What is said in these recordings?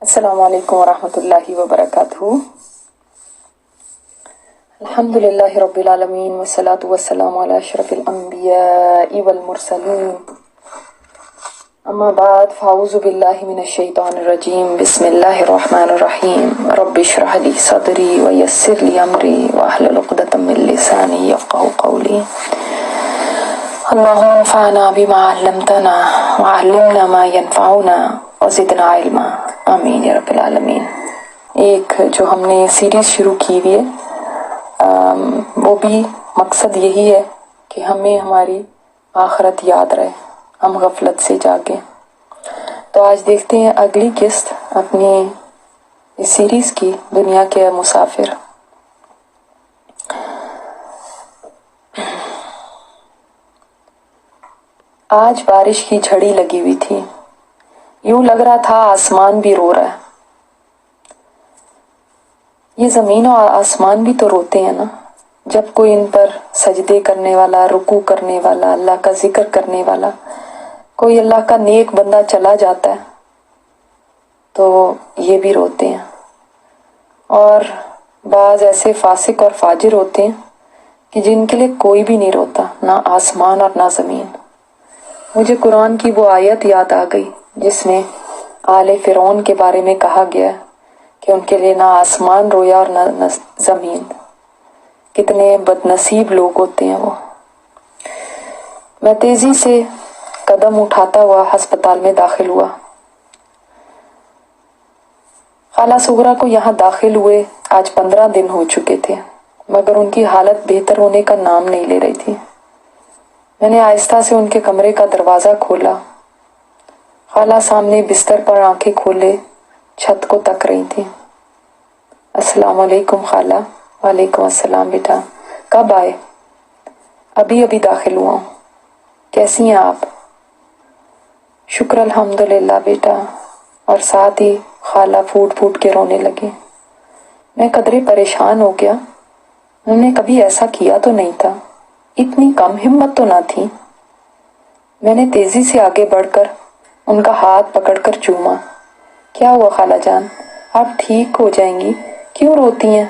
السلام علیکم ورحمۃ اللہ وبرکاتہ۔ الحمد للہ رب العالمین والصلاة والسلام علی اشرف الانبیاء والمرسلین، اما بعد فاعوذ باللہ من الشیطان الرجیم، بسم اللہ الرحمن الرحیم۔ رب اشرح لی صدری ویسر لی امری واحلل عقدۃ من لسانی یفقہوا قولی۔ اللہم انفعنا بما علمتنا وعلمنا ما ینفعنا وزدنا علما، آمین یا رب العالمین۔ ایک جو ہم نے سیریز شروع کی ہوئی ہے، وہ بھی مقصد یہی ہے کہ ہمیں ہماری آخرت یاد رہے، ہم غفلت سے جاگیں۔ تو آج دیکھتے ہیں اگلی قسط اپنی اس سیریز کی، دنیا کے مسافر۔ آج بارش کی جھڑی لگی ہوئی تھی، یوں لگ رہا تھا آسمان بھی رو رہا ہے۔ یہ زمین اور آسمان بھی تو روتے ہیں نا، جب کوئی ان پر سجدے کرنے والا، رکوع کرنے والا، اللہ کا ذکر کرنے والا، کوئی اللہ کا نیک بندہ چلا جاتا ہے تو یہ بھی روتے ہیں۔ اور بعض ایسے فاسق اور فاجر ہوتے ہیں کہ جن کے لیے کوئی بھی نہیں روتا، نہ آسمان اور نہ زمین۔ مجھے قرآن کی وہ آیت یاد آ گئی جس میں آل فرعون کے بارے میں کہا گیا کہ ان کے لیے نہ آسمان رویا اور نہ زمین۔ کتنے بد نصیب لوگ ہوتے ہیں وہ۔ میں تیزی سے قدم اٹھاتا ہوا ہسپتال میں داخل ہوا۔ خالہ صغرا کو یہاں داخل ہوئے آج 15 دن ہو چکے تھے، مگر ان کی حالت بہتر ہونے کا نام نہیں لے رہی تھی۔ میں نے آہستہ سے ان کے کمرے کا دروازہ کھولا۔ خالہ سامنے بستر پر آنکھیں کھولے چھت کو تک رہی تھی۔ السلام علیکم خالہ۔ وعلیکم السلام بیٹا، کب آئے؟ ابھی داخل ہوا ہوں۔ کیسی ہیں آپ؟ شکر الحمدللہ بیٹا۔ اور ساتھ ہی خالہ پھوٹ پھوٹ کے رونے لگی۔ میں قدرے پریشان ہو گیا، انہوں نے کبھی ایسا کیا تو نہیں تھا، اتنی کم ہمت تو نہ تھی۔ میں نے تیزی سے آگے بڑھ کر ان کا ہاتھ پکڑ کر چوما۔ کیا ہوا خالہ جان؟ آپ ٹھیک ہو جائیں گی، کیوں روتی ہیں؟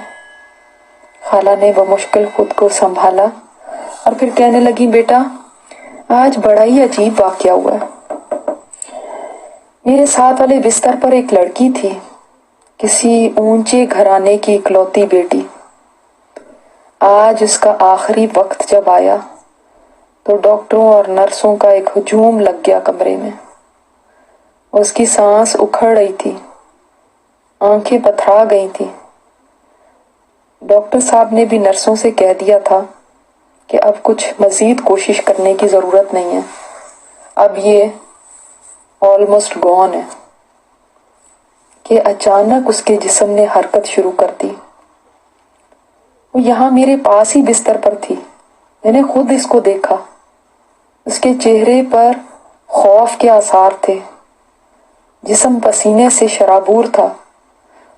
خالہ نے بمشکل خود کو سنبھالا اور پھر کہنے لگی، بیٹا آج بڑا ہی عجیب واقعہ ہوا ہے۔ میرے ساتھ والے بستر پر ایک لڑکی تھی، کسی اونچے گھرانے کی اکلوتی بیٹی۔ آج اس کا آخری وقت جب آیا تو ڈاکٹروں اور نرسوں کا ایک ہجوم لگ گیا کمرے میں۔ اس کی سانس اکھڑ رہی تھی، آنکھیں پتھرا گئی تھی۔ ڈاکٹر صاحب نے بھی نرسوں سے کہہ دیا تھا کہ اب کچھ مزید کوشش کرنے کی ضرورت نہیں ہے، اب یہ آلموسٹ گون ہے، کہ اچانک اس کے جسم نے حرکت شروع کر دی۔ وہ یہاں میرے پاس ہی بستر پر تھی، میں نے خود اس کو دیکھا۔ اس کے چہرے پر خوف کے آثار تھے، جسم پسینے سے شرابور تھا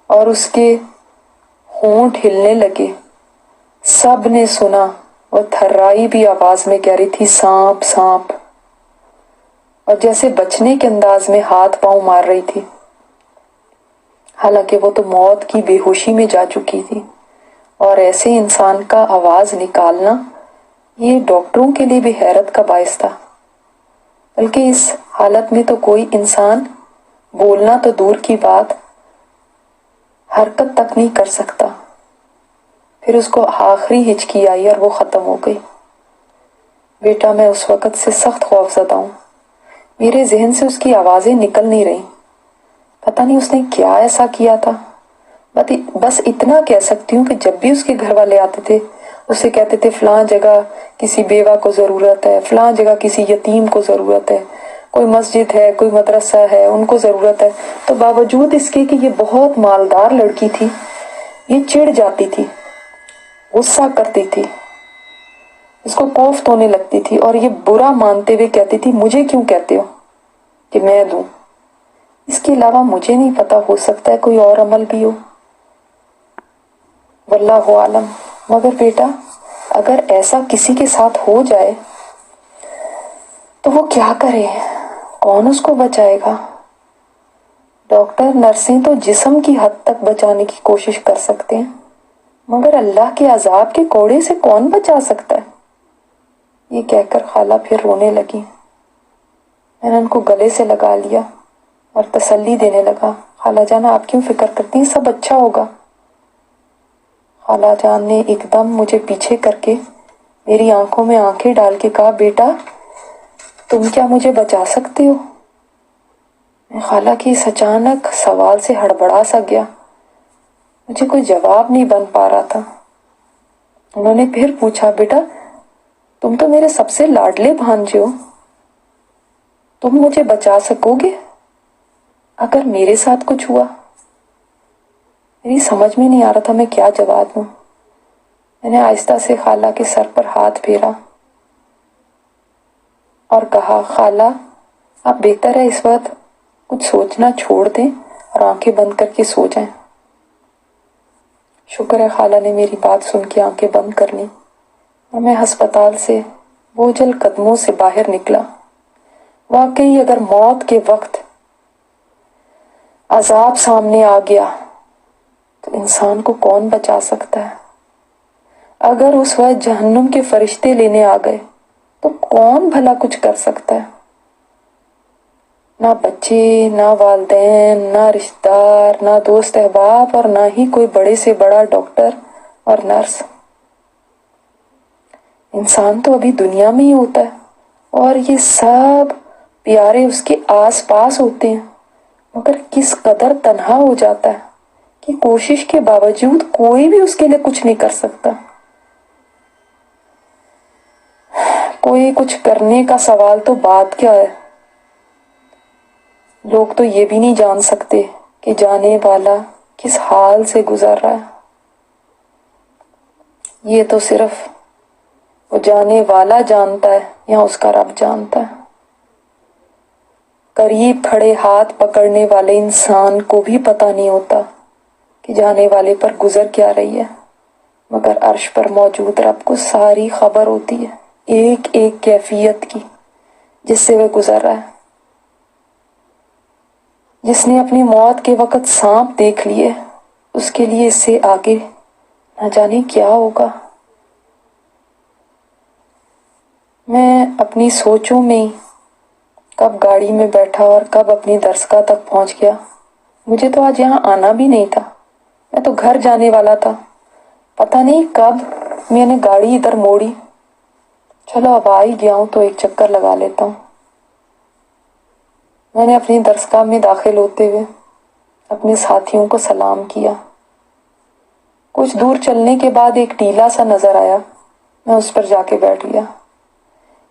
اور اس کے ہونٹ ہلنے لگے۔ سب نے سنا، وہ تھرائی بھی آواز میں کہہ رہی تھی، سانپ سانپ، اور جیسے بچنے کے انداز میں ہاتھ پاؤں مار رہی تھی۔ حالانکہ وہ تو موت کی بے ہوشی میں جا چکی تھی، اور ایسے انسان کا آواز نکالنا یہ ڈاکٹروں کے لیے بھی حیرت کا باعث تھا، بلکہ اس حالت میں تو کوئی انسان بولنا تو دور کی بات، حرکت تک نہیں کر سکتا۔ پھر اس کو آخری ہچکی آئی اور وہ ختم ہو گئی۔ بیٹا میں اس وقت سے سخت خوف زدہ ہوں، میرے ذہن سے اس کی آوازیں نکل نہیں رہی۔ پتہ نہیں اس نے کیا ایسا کیا تھا۔ بس اتنا کہہ سکتی ہوں کہ جب بھی اس کے گھر والے آتے تھے اسے کہتے تھے فلاں جگہ کسی بیوہ کو ضرورت ہے، فلاں جگہ کسی یتیم کو ضرورت ہے، کوئی مسجد ہے، کوئی مدرسہ ہے، ان کو ضرورت ہے۔ تو باوجود اس کے کہ یہ بہت مالدار لڑکی تھی، یہ چڑ جاتی تھی، غصہ کرتی تھی، اس کو کوفت ہونے لگتی تھی اور یہ برا مانتے ہوئے کہتی تھی، مجھے کیوں کہتے ہو کہ میں دوں؟ اس کے علاوہ مجھے نہیں پتا، ہو سکتا ہے کوئی اور عمل بھی ہو، واللہ عالم۔ مگر بیٹا اگر ایسا کسی کے ساتھ ہو جائے تو وہ کیا کرے؟ کون اس کو بچائے گا؟ ڈاکٹر نرسیں تو جسم کی حد تک بچانے کی کوشش کر سکتے ہیں، مگر اللہ کے عذاب کے کوڑے سے کون بچا سکتا ہے؟ یہ کہہ کر خالہ پھر رونے لگی۔ میں نے ان کو گلے سے لگا لیا اور تسلی دینے لگا، خالہ جان آپ کیوں فکر کرتی ہیں، سب اچھا ہوگا۔ خالہ جان نے ایک دم مجھے پیچھے کر کے میری آنکھوں میں آنکھیں ڈال کے کہا، بیٹا تم کیا مجھے بچا سکتے ہو؟ میں خالہ کی اس اچانک سوال سے ہڑبڑا سا گیا، مجھے کوئی جواب نہیں بن پا رہا تھا۔ انہوں نے پھر پوچھا، بیٹا تم تو میرے سب سے لاڈلے بھانجے ہو، تم مجھے بچا سکو گے اگر میرے ساتھ کچھ ہوا؟ میری سمجھ میں نہیں آ رہا تھا میں کیا جواب دوں۔ میں نے آہستہ سے خالہ کے سر پر ہاتھ پھیرا اور کہا، خالہ آپ بہتر ہے اس وقت کچھ سوچنا چھوڑ دیں اور آنکھیں بند کر کے سو جائیں۔ شکر ہے خالہ نے میری بات سن کے آنکھیں بند کر لیں اور میں ہسپتال سے بوجھل قدموں سے باہر نکلا۔ واقعی اگر موت کے وقت عذاب سامنے آ گیا تو انسان کو کون بچا سکتا ہے؟ اگر اس وقت جہنم کے فرشتے لینے آ گئے تو کون بھلا کچھ کر سکتا ہے؟ نہ بچے، نہ والدین، نہ رشتہ دار، نہ دوست احباب اور نہ ہی کوئی بڑے سے بڑا ڈاکٹر اور نرس۔ انسان تو ابھی دنیا میں ہی ہوتا ہے اور یہ سب پیارے اس کے آس پاس ہوتے ہیں، مگر کس قدر تنہا ہو جاتا ہے کہ کوشش کے باوجود کوئی بھی اس کے لیے کچھ نہیں کر سکتا۔ کوئی کچھ کرنے کا سوال تو بات کیا ہے، لوگ تو یہ بھی نہیں جان سکتے کہ جانے والا کس حال سے گزر رہا ہے۔ یہ تو صرف وہ جانے والا جانتا ہے یا اس کا رب جانتا ہے۔ قریب کھڑے ہاتھ پکڑنے والے انسان کو بھی پتہ نہیں ہوتا کہ جانے والے پر گزر کیا رہی ہے، مگر عرش پر موجود رب کو ساری خبر ہوتی ہے، ایک ایک کیفیت کی جس سے وہ گزر رہا ہے۔ جس نے اپنی موت کے وقت سانپ دیکھ لیے اس کے لیے اس سے آگے نہ جانے کیا ہوگا۔ میں اپنی سوچوں میں کب گاڑی میں بیٹھا اور کب اپنی درسگاہ تک پہنچ گیا۔ مجھے تو آج یہاں آنا بھی نہیں تھا، میں تو گھر جانے والا تھا۔ پتہ نہیں کب میں نے گاڑی ادھر موڑی، چلو اب آ ہی گیا ہوں تو ایک چکر لگا لیتا ہوں۔ میں نے اپنی درسگاہ میں داخل ہوتے ہوئے اپنے ساتھیوں کو سلام کیا۔ کچھ دور چلنے کے بعد ایک ٹیلا سا نظر آیا، میں اس پر جا کے بیٹھ گیا۔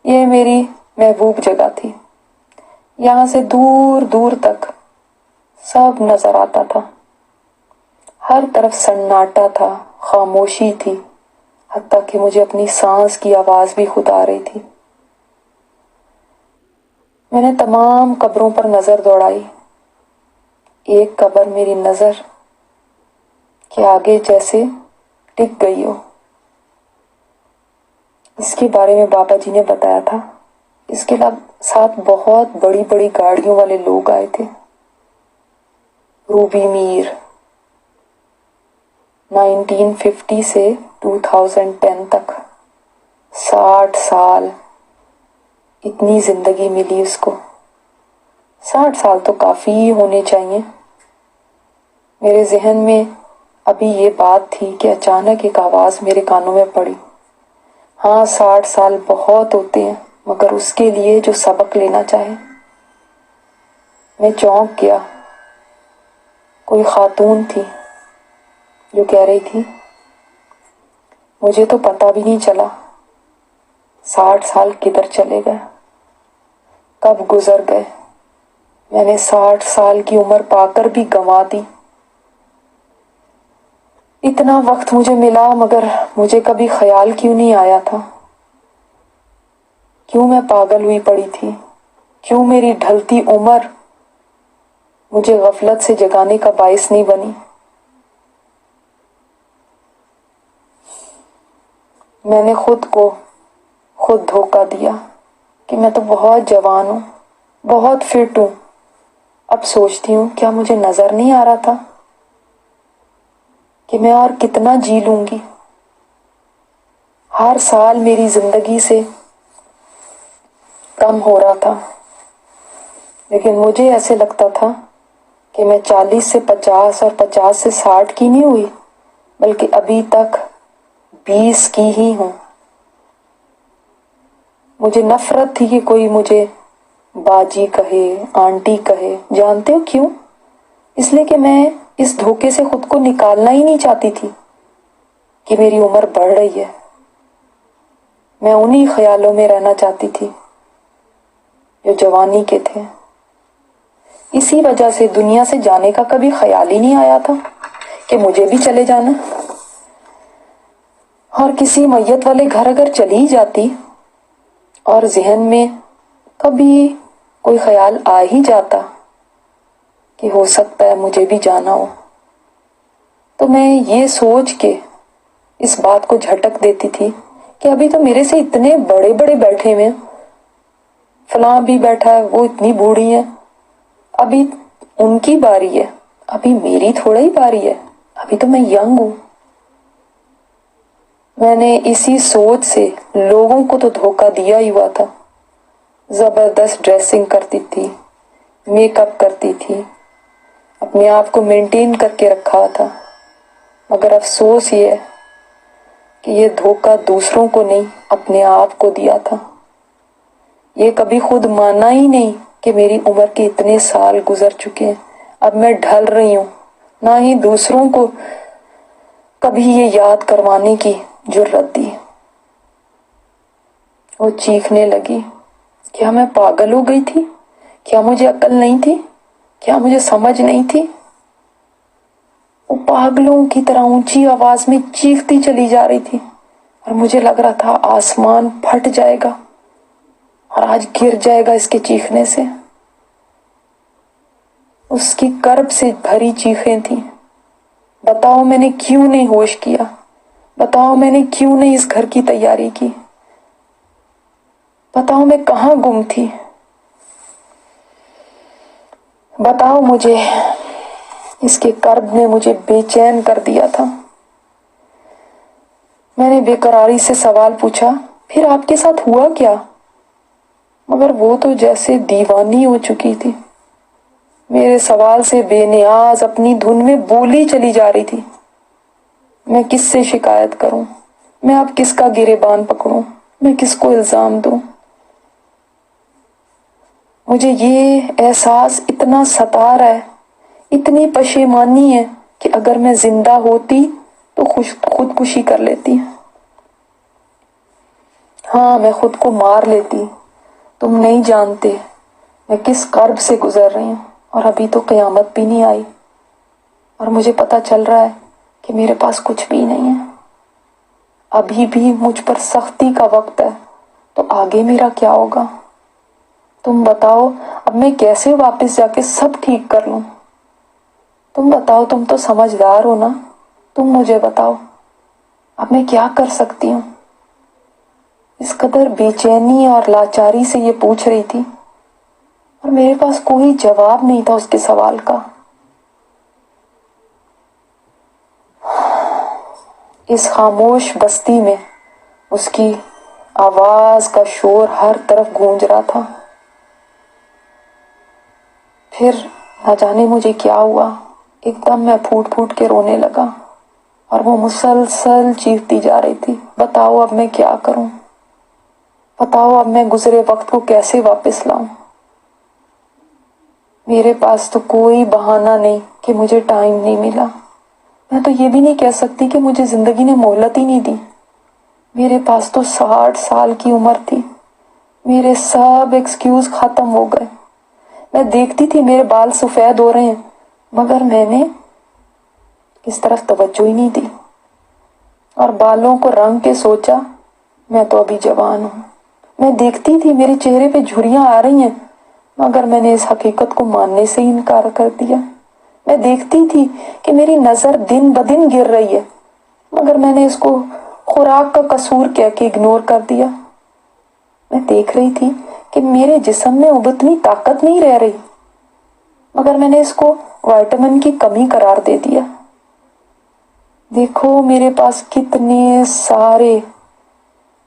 یہ میری محبوب جگہ تھی، یہاں سے دور دور تک سب نظر آتا تھا، ہر طرف سناٹا تھا، خاموشی تھی، حتیٰ کہ مجھے اپنی سانس کی آواز بھی خود آ رہی تھی۔ میں نے تمام قبروں پر نظر دوڑائی، ایک قبر میری نظر کے آگے جیسے ٹک گئی ہو۔ اس کے بارے میں بابا جی نے بتایا تھا، اس کے ساتھ بہت بڑی بڑی گاڑیوں والے لوگ آئے تھے۔ روبی میر 1950 سے 2010 تک 60 سال اتنی زندگی ملی اس کو۔ 60 سال تو کافی ہونے چاہیے۔ میرے ذہن میں ابھی یہ بات تھی کہ اچانک ایک آواز میرے کانوں میں پڑی، ہاں 60 سال بہت ہوتے ہیں مگر اس کے لیے جو سبق لینا چاہے۔ میں چونک گیا۔ کوئی خاتون تھی جو کہہ رہی تھی، مجھے تو پتہ بھی نہیں چلا 60 سال کدھر چلے گئے، کب گزر گئے، میں نے 60 سال کی عمر پا کر بھی گنوا دی۔ اتنا وقت مجھے ملا مگر مجھے کبھی خیال کیوں نہیں آیا تھا؟ کیوں میں پاگل ہوئی پڑی تھی؟ کیوں میری ڈھلتی عمر مجھے غفلت سے جگانے کا باعث نہیں بنی؟ میں نے خود کو خود دھوکہ دیا کہ میں تو بہت جوان ہوں، بہت فٹ ہوں، اب سوچتی ہوں کیا مجھے نظر نہیں آ رہا تھا کہ میں اور کتنا جی لوں گی. ہر سال میری زندگی سے کم ہو رہا تھا، لیکن مجھے ایسے لگتا تھا کہ میں 40 سے 50 اور 50 سے 60 کی نہیں ہوئی، بلکہ ابھی تک 20 کی ہی ہوں. مجھے نفرت تھی کہ کوئی مجھے باجی کہے، آنٹی کہے. جانتے ہو کیوں؟ اس لیے کہ میں اس دھوکے سے خود کو نکالنا ہی نہیں چاہتی تھی کہ میری عمر بڑھ رہی ہے. میں انہی خیالوں میں رہنا چاہتی تھی جو جوانی کے تھے. اسی وجہ سے دنیا سے جانے کا کبھی خیال ہی نہیں آیا تھا کہ مجھے بھی چلے جانا. اور کسی میت والے گھر اگر چلی جاتی اور ذہن میں کبھی کوئی خیال آ ہی جاتا کہ ہو سکتا ہے مجھے بھی جانا ہو، تو میں یہ سوچ کے اس بات کو جھٹک دیتی تھی کہ ابھی تو میرے سے اتنے بڑے بڑے بیٹھے ہوئے، فلاں بھی بیٹھا ہے، وہ اتنی بوڑھی ہے، ابھی ان کی باری ہے، ابھی میری تھوڑا ہی باری ہے، ابھی تو میں ینگ ہوں. میں نے اسی سوچ سے لوگوں کو تو دھوکہ دیا ہی ہوا تھا. زبردست ڈریسنگ کرتی تھی، میک اپ کرتی تھی، اپنے آپ کو مینٹین کر کے رکھا تھا. مگر افسوس یہ ہے کہ یہ دھوکہ دوسروں کو نہیں، اپنے آپ کو دیا تھا. یہ کبھی خود مانا ہی نہیں کہ میری عمر کے اتنے سال گزر چکے ہیں، اب میں ڈھل رہی ہوں. نہ ہی دوسروں کو کبھی یہ یاد کروانے کی جرت دی. وہ چیخنے لگی. کیا میں پاگل ہو گئی تھی؟ کیا مجھے عقل نہیں تھی؟ کیا مجھے سمجھ نہیں تھی؟ وہ پاگلوں کی طرح اونچی آواز میں چیختی چلی جا رہی تھی اور مجھے لگ رہا تھا آسمان پھٹ جائے گا اور آج گر جائے گا اس کے چیخنے سے. اس کی کرب سے بھری چیخیں تھیں. بتاؤ میں نے کیوں نہیں ہوش کیا؟ بتاؤ میں نے کیوں نہیں اس گھر کی تیاری کی؟ بتاؤ میں کہاں گم تھی؟ بتاؤ مجھے. اس کے کرب نے مجھے بے چین کر دیا تھا. میں نے بے قراری سے سوال پوچھا، پھر آپ کے ساتھ ہوا کیا؟ مگر وہ تو جیسے دیوانی ہو چکی تھی. میرے سوال سے بے نیاز اپنی دھن میں بولی چلی جا رہی تھی. میں کس سے شکایت کروں؟ میں اب کس کا گریبان پکڑوں؟ میں کس کو الزام دوں؟ مجھے یہ احساس اتنا ستا رہا ہے، اتنی پشیمانی ہے کہ اگر میں زندہ ہوتی تو خودکشی کر لیتی. ہاں، میں خود کو مار لیتی. تم نہیں جانتے میں کس کرب سے گزر رہی ہوں، اور ابھی تو قیامت بھی نہیں آئی اور مجھے پتا چل رہا ہے کہ میرے پاس کچھ بھی نہیں ہے. ابھی بھی مجھ پر سختی کا وقت ہے، تو آگے میرا کیا ہوگا؟ تم بتاؤ اب میں کیسے واپس جا کے سب ٹھیک کر لوں؟ تم بتاؤ، تم تو سمجھدار ہو نا، تم مجھے بتاؤ اب میں کیا کر سکتی ہوں؟ اس قدر بے چینی اور لاچاری سے یہ پوچھ رہی تھی اور میرے پاس کوئی جواب نہیں تھا اس کے سوال کا. اس خاموش بستی میں اس کی آواز کا شور ہر طرف گونج رہا تھا. پھر نہ جانے مجھے کیا ہوا، ایک دم میں پھوٹ پھوٹ کے رونے لگا اور وہ مسلسل چیختی جا رہی تھی. بتاؤ اب میں کیا کروں؟ بتاؤ اب میں گزرے وقت کو کیسے واپس لاؤں؟ میرے پاس تو کوئی بہانہ نہیں کہ مجھے ٹائم نہیں ملا. میں تو یہ بھی نہیں کہہ سکتی کہ مجھے زندگی نے مہلت ہی نہیں دی. میرے پاس تو 60 سال کی عمر تھی. میرے سب ایکسکیوز ختم ہو گئے. میں دیکھتی تھی میرے بال سفید ہو رہے ہیں، مگر میں نے اس طرف توجہ ہی نہیں دی اور بالوں کو رنگ کے سوچا میں تو ابھی جوان ہوں. میں دیکھتی تھی میرے چہرے پہ جھریاں آ رہی ہیں، مگر میں نے اس حقیقت کو ماننے سے ہی انکار کر دیا. میں دیکھتی تھی کہ میری نظر دن بدن گر رہی ہے، مگر میں نے اس کو خوراک کا قصور کہہ کے اگنور کر دیا. میں دیکھ رہی تھی کہ میرے جسم میں اب اتنی طاقت نہیں رہ رہی. مگر میں نے اس کو وائٹامن کی کمی قرار دے دیا۔ دیکھو میرے پاس کتنے سارے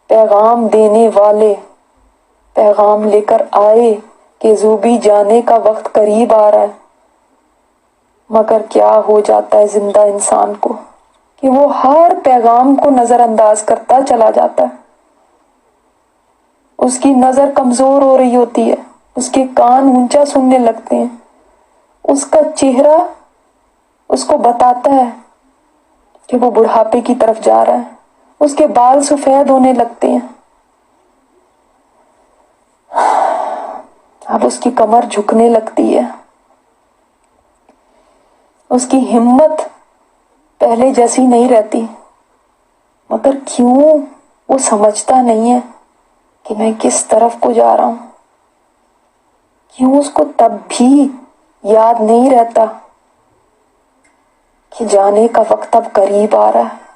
پیغام دینے والے پیغام لے کر آئے کہ زوبی جانے کا وقت قریب آ رہا ہے، مگر کیا ہو جاتا ہے زندہ انسان کو کہ وہ ہر پیغام کو نظر انداز کرتا چلا جاتا ہے۔ اس کی نظر کمزور ہو رہی ہوتی ہے، اس کے کان اونچا سننے لگتے ہیں، اس کا چہرہ اس کو بتاتا ہے کہ وہ بڑھاپے کی طرف جا رہا ہے، اس کے بال سفید ہونے لگتے ہیں، اب اس کی کمر جھکنے لگتی ہے، اس کی ہمت پہلے جیسی نہیں رہتی، مگر کیوں وہ سمجھتا نہیں ہے کہ میں کس طرف کو جا رہا ہوں؟ کیوں اس کو تب بھی یاد نہیں رہتا کہ جانے کا وقت اب قریب آ رہا ہے؟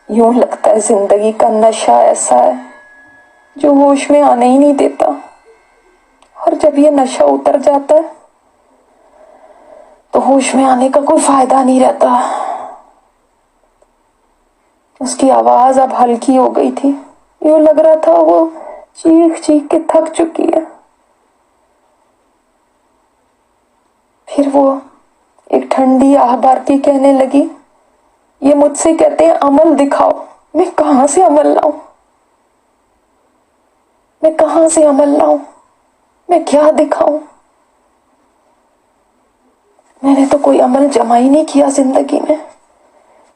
یوں لگتا ہے زندگی کا نشہ ایسا ہے جو ہوش میں آنے ہی نہیں دیتا، اور جب یہ نشہ اتر جاتا ہے تو ہوش میں آنے کا کوئی فائدہ نہیں رہتا۔ اس کی آواز اب ہلکی ہو گئی تھی، یوں لگ رہا تھا وہ چیخ چیخ کے تھک چکی ہے۔ پھر وہ ایک ٹھنڈی آہ بھر کے کہنے لگی، یہ مجھ سے کہتے ہیں عمل دکھاؤ، میں کہاں سے عمل لاؤں؟ میں کہاں سے عمل لاؤں؟ میں کیا دکھاؤں؟ میں نے تو کوئی عمل جمع ہی نہیں کیا زندگی میں،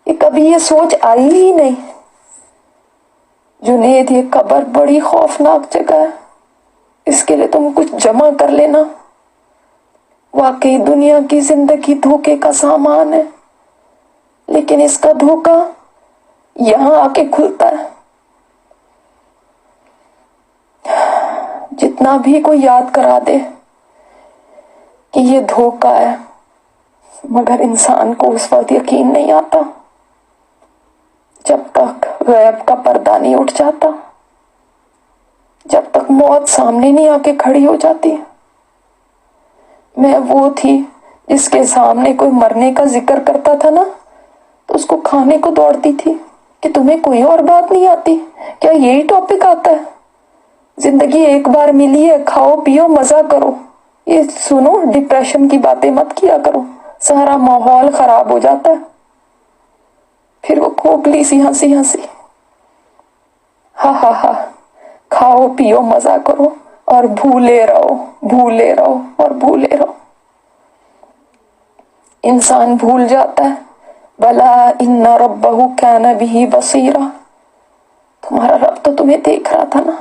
یہ کبھی یہ سوچ آئی ہی نہیں۔ جنید، یہ قبر بڑی خوفناک جگہ ہے، اس کے لیے تم کچھ جمع کر لینا۔ واقعی دنیا کی زندگی دھوکے کا سامان ہے، لیکن اس کا دھوکا یہاں آ کے کھلتا ہے۔ جتنا بھی کوئی یاد کرا دے کہ یہ دھوکا ہے، مگر انسان کو اس وقت یقین نہیں آتا جب تک غیب کا پردہ نہیں اٹھ جاتا، جب تک موت سامنے نہیں آ کے کھڑی ہو جاتی۔ میں وہ تھی جس کے سامنے کوئی مرنے کا ذکر کرتا تھا نا تو اس کو کھانے کو دوڑتی تھی کہ تمہیں کوئی اور بات نہیں آتی کیا؟ یہی ٹاپک آتا ہے؟ زندگی ایک بار ملی ہے، کھاؤ پیو مزہ کرو، یہ سنو ڈپریشن کی باتیں مت کیا کرو، سارا ماحول خراب ہو جاتا ہے۔ پھر وہ کھوکھلی سی ہنسی ہنسی، ہاں ہاں ہاں، کھاؤ پیو مزہ کرو اور بھولے رہو، بھولے رہو اور بھولے رہو۔ انسان بھول جاتا ہے، بلا ان ربہ کان بہ بصیرا، تمہارا رب تو تمہیں دیکھ رہا تھا نا۔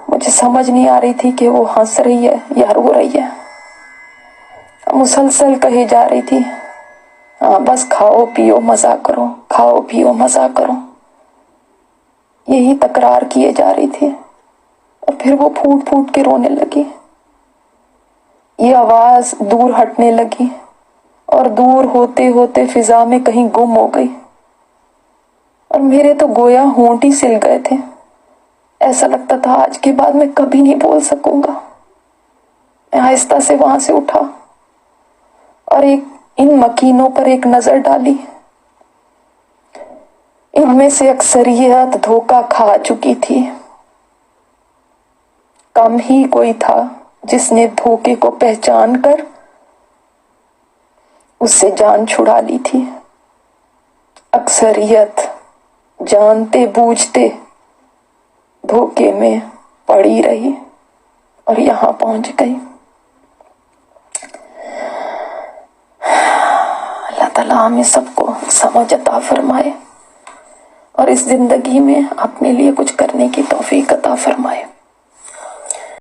مجھے سمجھ نہیں آ رہی تھی کہ وہ ہنس رہی ہے یا رو رہی ہے، مسلسل کہی جا رہی تھی ہاں بس کھاؤ پیو مزہ کرو، کھاؤ پیو مزہ کرو، یہی تکرار کیے جا رہی تھی۔ اور پھر وہ پھوٹ پھوٹ کے رونے لگی، یہ آواز دور ہٹنے لگی اور دور ہوتے ہوتے فضا میں کہیں گم ہو گئی، اور میرے تو گویا ہونٹ ہی سل گئے تھے، ایسا لگتا تھا آج کے بعد میں کبھی نہیں بول سکوں گا۔ میں آہستہ سے وہاں سے اٹھا اور ان مکینوں پر ایک نظر ڈالی، ان میں سے اکثریت دھوکا کھا چکی تھی، کم ہی کوئی تھا جس نے دھوکے کو پہچان کر اس سے جان چھڑا لی تھی۔ اکثریت جانتے بوجھتے دھوکے میں پڑی رہی اور یہاں پہنچ گئی۔ اللہ تعالیٰ ہمیں سب کو سمجھ عطا فرمائے اور اس زندگی میں اپنے لیے کچھ کرنے کی توفیق عطا فرمائے۔